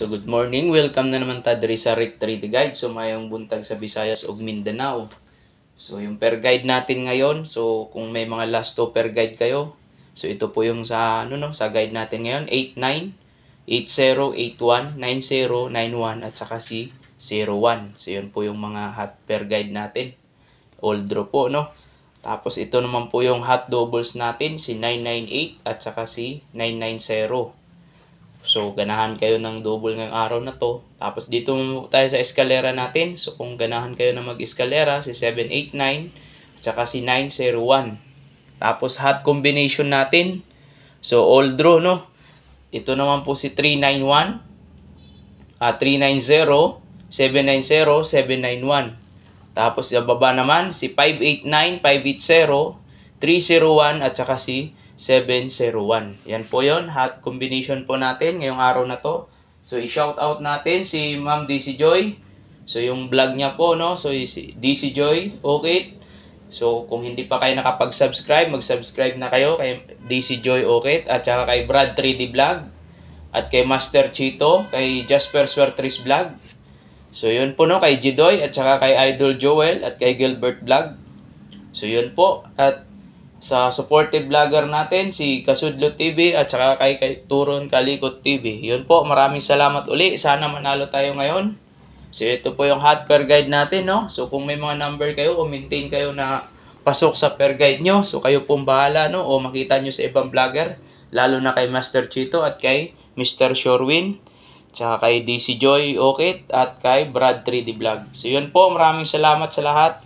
So good morning, welcome na naman ta diri sa Rick 3D Guide. So mayong buntag sa Visayas ug Mindanao. So yung per guide natin ngayon, so kung may mga last two per guide kayo, so ito po yung sa sa guide natin ngayon, 89 8081 9091 at saka si 01. So yun po yung mga hot per guide natin. All draw po, no? Tapos ito naman po yung hot doubles natin, si 998 at saka si 990. So, ganahan kayo ng double ngayong araw na to. Tapos dito tayo sa eskalera natin. So, kung ganahan kayo na mag-eskalera, si 789 at saka si 901. Tapos hot combination natin. So, all draw, no? Ito naman po si 391, 390, 790, 791. Tapos sa baba naman si 589, 580, 301 at saka si 701. Yan po yon, hot combination po natin ngayong araw na to. So i-shout out natin si Ma'am DC Joy. So yung vlog niya po, no? So si DC Joy, okay. So kung hindi pa kayo nakapag-subscribe, mag-subscribe na kayo kay DC Joy okay at saka kay Brad 3D Vlog at kay Master Chito, kay Jasper Swertres Vlog. So yun po, no, kay Jidoy at saka kay Idol Joel at kay Gilbert Vlog. So yun po, at sa supportive vlogger natin si Kasudlo TV at saka kay Turon Kalikot TV. Yun po, maraming salamat uli. Sana manalo tayo ngayon. So ito po yung hot per guide natin, no? So kung may mga number kayo o maintain kayo na pasok sa per guide nyo, so kayo pong bahala, no? O makita nyo sa ibang vlogger, lalo na kay Master Chito at kay Mr. Shorewin, tsaka kay DC Joy okay at kay Brad 3D Vlog. So yun po, maraming salamat sa lahat.